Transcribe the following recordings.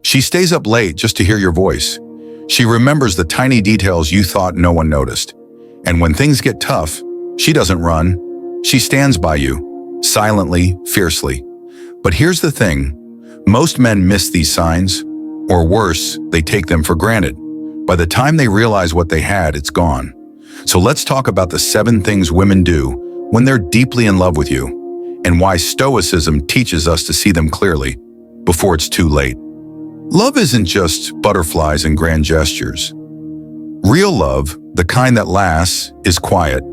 She stays up late just to hear your voice. She remembers the tiny details you thought no one noticed. And when things get tough, she doesn't run. She stands by you, silently, fiercely. But here's the thing. Most men miss these signs, or worse, they take them for granted. By the time they realize what they had, it's gone. So let's talk about the 7 things women do when they're deeply in love with you, and why Stoicism teaches us to see them clearly, before it's too late. Love isn't just butterflies and grand gestures. Real love, the kind that lasts, is quiet.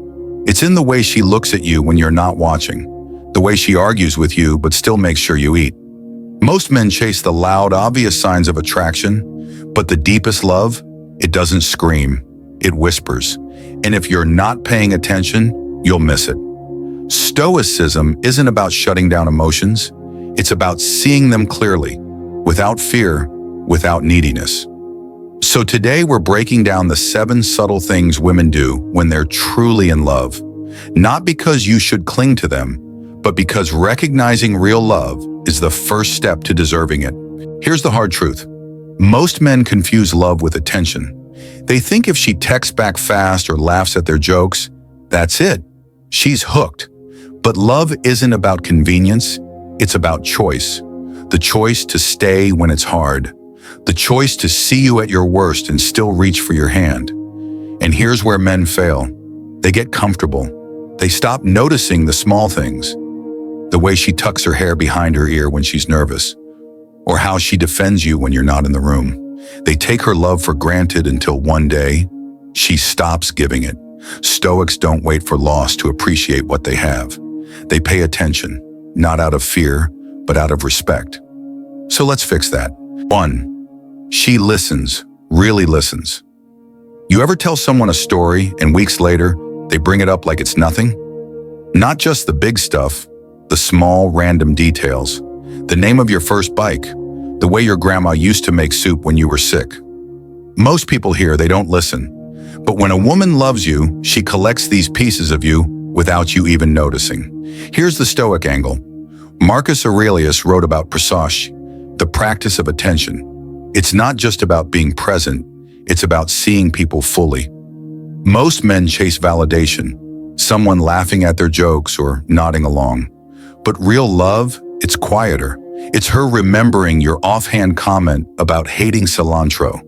It's in the way she looks at you when you're not watching, the way she argues with you but still makes sure you eat. Most men chase the loud, obvious signs of attraction, but the deepest love, it doesn't scream, it whispers. And if you're not paying attention, you'll miss it. Stoicism isn't about shutting down emotions, it's about seeing them clearly, without fear, without neediness. So today we're breaking down the 7 subtle things women do when they're truly in love. Not because you should cling to them, but because recognizing real love is the first step to deserving it. Here's the hard truth. Most men confuse love with attention. They think if she texts back fast or laughs at their jokes, that's it. She's hooked. But love isn't about convenience, it's about choice. The choice to stay when it's hard. The choice to see you at your worst and still reach for your hand. And here's where men fail. They get comfortable. They stop noticing the small things. The way she tucks her hair behind her ear when she's nervous, or how she defends you when you're not in the room. They take her love for granted until one day, she stops giving it. Stoics don't wait for loss to appreciate what they have. They pay attention, not out of fear, but out of respect. So let's fix that. 1. She listens, really listens. You ever tell someone a story and weeks later, they bring it up like it's nothing? Not just the big stuff, the small, random details. The name of your first bike, the way your grandma used to make soup when you were sick. Most people here, they don't listen. But when a woman loves you, she collects these pieces of you without you even noticing. Here's the Stoic angle. Marcus Aurelius wrote about praesash, the practice of attention. It's not just about being present, it's about seeing people fully. Most men chase validation, someone laughing at their jokes or nodding along. But real love, it's quieter. It's her remembering your offhand comment about hating cilantro,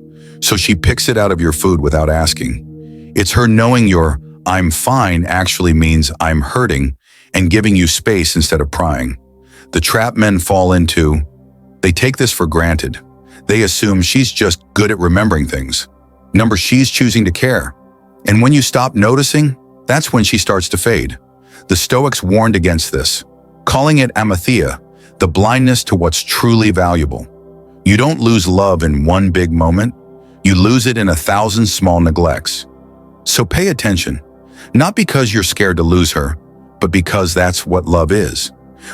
so she picks it out of your food without asking. It's her knowing your "I'm fine" actually means "I'm hurting" and giving you space instead of prying. The trap men fall into, they take this for granted. They assume she's just good at remembering things. She's choosing to care. And when you stop noticing, that's when she starts to fade. The Stoics warned against this, calling it amathia, the blindness to what's truly valuable. You don't lose love in one big moment, you lose it in 1,000 small neglects. So pay attention, not because you're scared to lose her, but because that's what love is.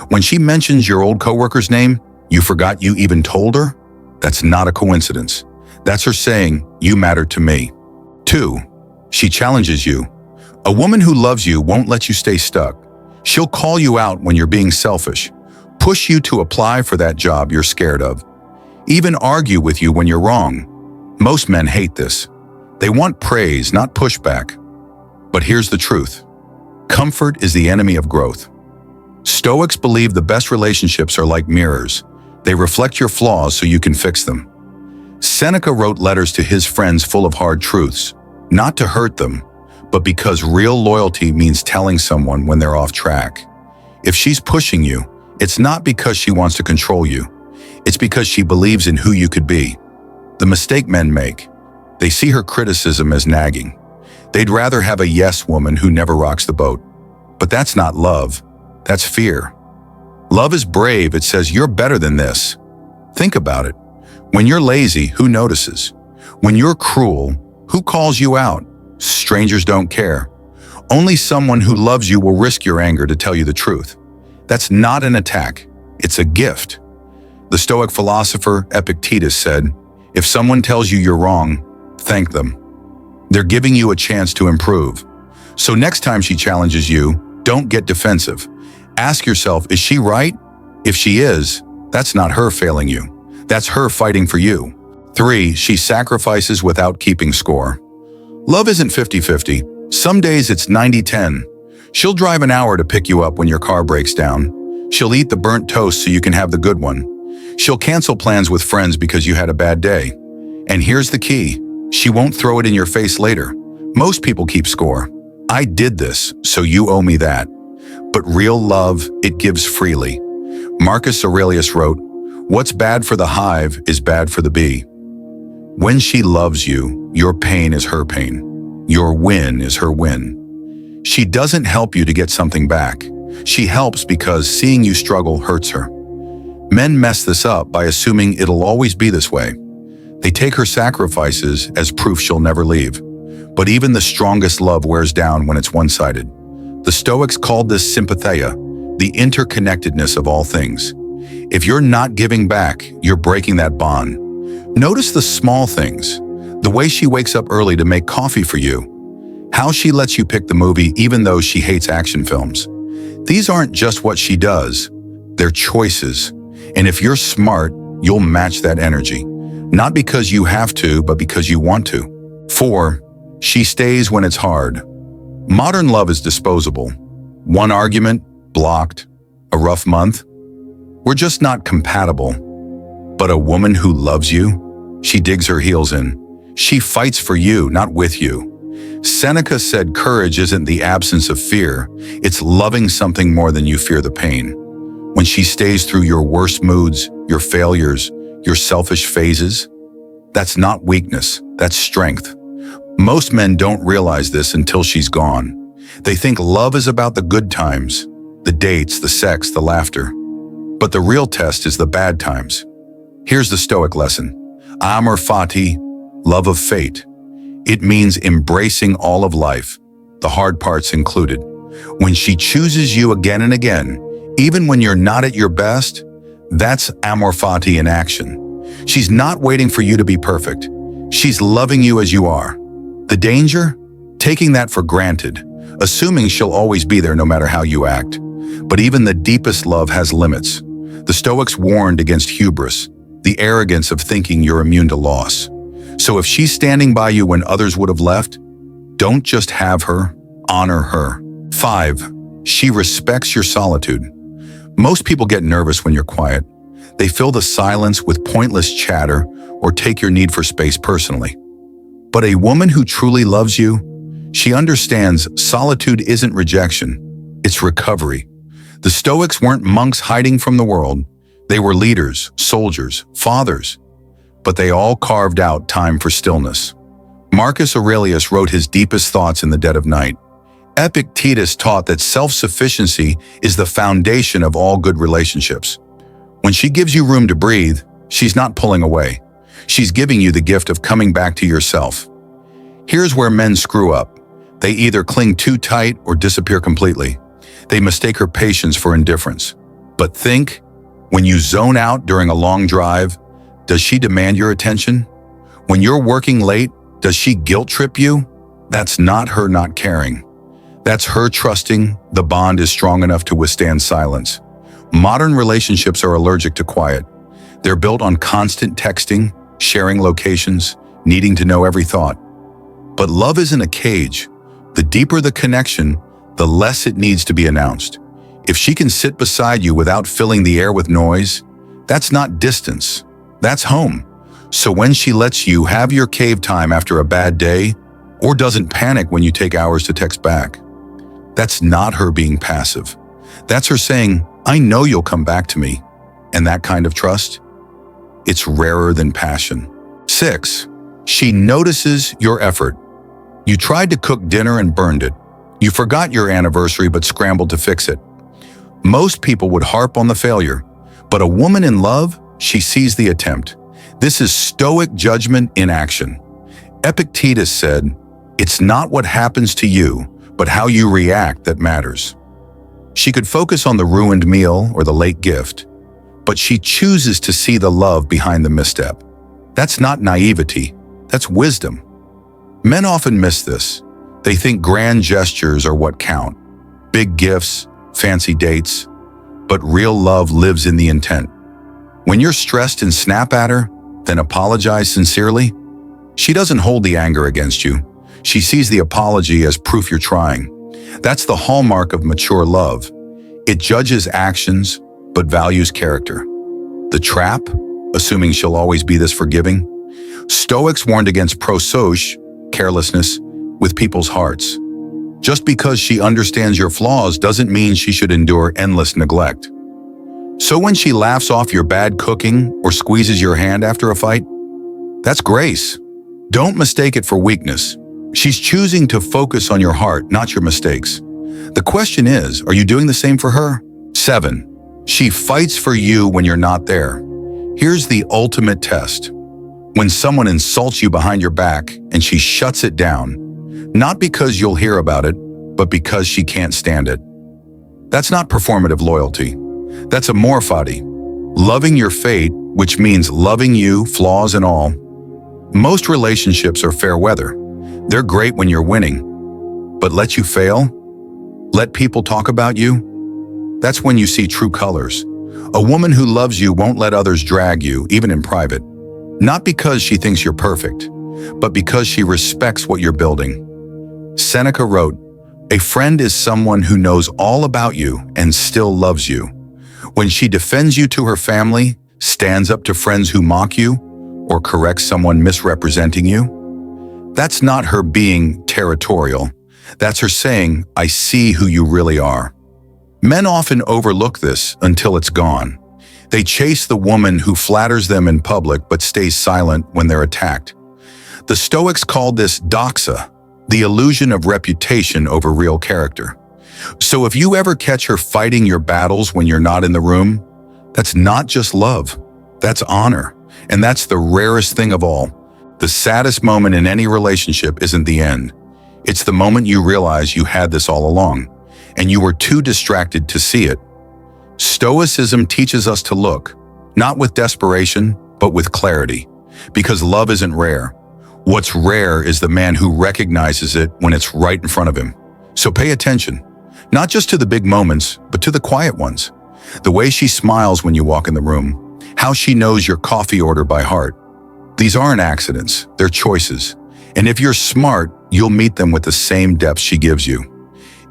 When she mentions your old coworker's name, you forgot you even told her? That's not a coincidence. That's her saying, you matter to me. 2. She challenges you. A woman who loves you won't let you stay stuck. She'll call you out when you're being selfish, push you to apply for that job you're scared of, even argue with you when you're wrong. Most men hate this. They want praise, not pushback. But here's the truth. Comfort is the enemy of growth. Stoics believe the best relationships are like mirrors. They reflect your flaws so you can fix them. Seneca wrote letters to his friends full of hard truths, not to hurt them, but because real loyalty means telling someone when they're off track. If she's pushing you, it's not because she wants to control you. It's because she believes in who you could be. The mistake men make, they see her criticism as nagging. They'd rather have a yes woman who never rocks the boat. But that's not love, that's fear. Love is brave, it says you're better than this. Think about it. When you're lazy, who notices? When you're cruel, who calls you out? Strangers don't care. Only someone who loves you will risk your anger to tell you the truth. That's not an attack, it's a gift. The Stoic philosopher Epictetus said, if someone tells you you're wrong, thank them. They're giving you a chance to improve. So next time she challenges you, don't get defensive. Ask yourself, is she right? If she is, that's not her failing you. That's her fighting for you. 3. She sacrifices without keeping score. Love isn't 50-50. Some days it's 90-10. She'll drive an hour to pick you up when your car breaks down. She'll eat the burnt toast so you can have the good one. She'll cancel plans with friends because you had a bad day. And here's the key. She won't throw it in your face later. Most people keep score. I did this, so you owe me that. But real love, it gives freely. Marcus Aurelius wrote, "What's bad for the hive is bad for the bee." When she loves you, your pain is her pain. Your win is her win. She doesn't help you to get something back. She helps because seeing you struggle hurts her. Men mess this up by assuming it'll always be this way. They take her sacrifices as proof she'll never leave. But even the strongest love wears down when it's one-sided. The Stoics called this sympatheia, the interconnectedness of all things. If you're not giving back, you're breaking that bond. Notice the small things. The way she wakes up early to make coffee for you. How she lets you pick the movie even though she hates action films. These aren't just what she does, they're choices. And if you're smart, you'll match that energy. Not because you have to, but because you want to. 4. She stays when it's hard. Modern love is disposable. One argument, blocked. A rough month. We're just not compatible. But a woman who loves you, she digs her heels in. She fights for you, not with you. Seneca said courage isn't the absence of fear, it's loving something more than you fear the pain. When she stays through your worst moods, your failures, your selfish phases, that's not weakness, that's strength. Most men don't realize this until she's gone. They think love is about the good times, the dates, the sex, the laughter. But the real test is the bad times. Here's the Stoic lesson. Amor fati, love of fate. It means embracing all of life, the hard parts included. When she chooses you again and again, even when you're not at your best, that's amor fati in action. She's not waiting for you to be perfect. She's loving you as you are. The danger? Taking that for granted, assuming she'll always be there no matter how you act. But even the deepest love has limits. The Stoics warned against hubris, the arrogance of thinking you're immune to loss. So if she's standing by you when others would have left, don't just have her, honor her. 5. She respects your solitude. Most people get nervous when you're quiet. They fill the silence with pointless chatter or take your need for space personally. But a woman who truly loves you, she understands solitude isn't rejection, it's recovery. The Stoics weren't monks hiding from the world. They were leaders, soldiers, fathers. But they all carved out time for stillness. Marcus Aurelius wrote his deepest thoughts in the dead of night. Epictetus taught that self-sufficiency is the foundation of all good relationships. When she gives you room to breathe, she's not pulling away. She's giving you the gift of coming back to yourself. Here's where men screw up. They either cling too tight or disappear completely. They mistake her patience for indifference. But think, when you zone out during a long drive, does she demand your attention? When you're working late, does she guilt trip you? That's not her not caring. That's her trusting the bond is strong enough to withstand silence. Modern relationships are allergic to quiet. They're built on constant texting, sharing locations, needing to know every thought. But love isn't a cage. The deeper the connection, the less it needs to be announced. If she can sit beside you without filling the air with noise, that's not distance. That's home. So when she lets you have your cave time after a bad day, or doesn't panic when you take hours to text back, that's not her being passive. That's her saying, I know you'll come back to me. And that kind of trust, it's rarer than passion. 6. She notices your effort. You tried to cook dinner and burned it. You forgot your anniversary but scrambled to fix it. Most people would harp on the failure, but a woman in love, she sees the attempt. This is Stoic judgment in action. Epictetus said, it's not what happens to you, but how you react that matters. She could focus on the ruined meal or the late gift, but she chooses to see the love behind the misstep. That's not naivety, that's wisdom. Men often miss this. They think grand gestures are what count. Big gifts, fancy dates, but real love lives in the intent. When you're stressed and snap at her, then apologize sincerely. She doesn't hold the anger against you. She sees the apology as proof you're trying. That's the hallmark of mature love. It judges actions, but values character. The trap, assuming she'll always be this forgiving. Stoics warned against prosauche, carelessness, with people's hearts. Just because she understands your flaws doesn't mean she should endure endless neglect. So when she laughs off your bad cooking or squeezes your hand after a fight, that's grace. Don't mistake it for weakness. She's choosing to focus on your heart, not your mistakes. The question is, are you doing the same for her? 7. She fights for you when you're not there. Here's the ultimate test. When someone insults you behind your back and she shuts it down, not because you'll hear about it, but because she can't stand it. That's not performative loyalty. That's amor fati. Loving your fate, which means loving you, flaws and all. Most relationships are fair weather. They're great when you're winning. But let you fail? Let people talk about you? That's when you see true colors. A woman who loves you won't let others drag you, even in private. Not because she thinks you're perfect, but because she respects what you're building. Seneca wrote, "A friend is someone who knows all about you and still loves you. When she defends you to her family, stands up to friends who mock you, or corrects someone misrepresenting you, that's not her being territorial. That's her saying, I see who you really are." Men often overlook this until it's gone. They chase the woman who flatters them in public but stays silent when they're attacked. The Stoics called this doxa, the illusion of reputation over real character. So if you ever catch her fighting your battles when you're not in the room, that's not just love, that's honor. And that's the rarest thing of all. The saddest moment in any relationship isn't the end. It's the moment you realize you had this all along, and you were too distracted to see it. Stoicism teaches us to look, not with desperation, but with clarity, because love isn't rare. What's rare is the man who recognizes it when it's right in front of him. So pay attention, not just to the big moments, but to the quiet ones. The way she smiles when you walk in the room, how she knows your coffee order by heart. These aren't accidents, they're choices. And if you're smart, you'll meet them with the same depth she gives you.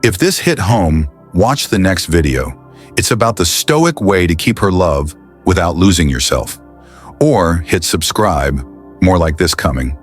If this hit home, watch the next video. It's about the Stoic way to keep her love without losing yourself. Or hit subscribe, more like this coming.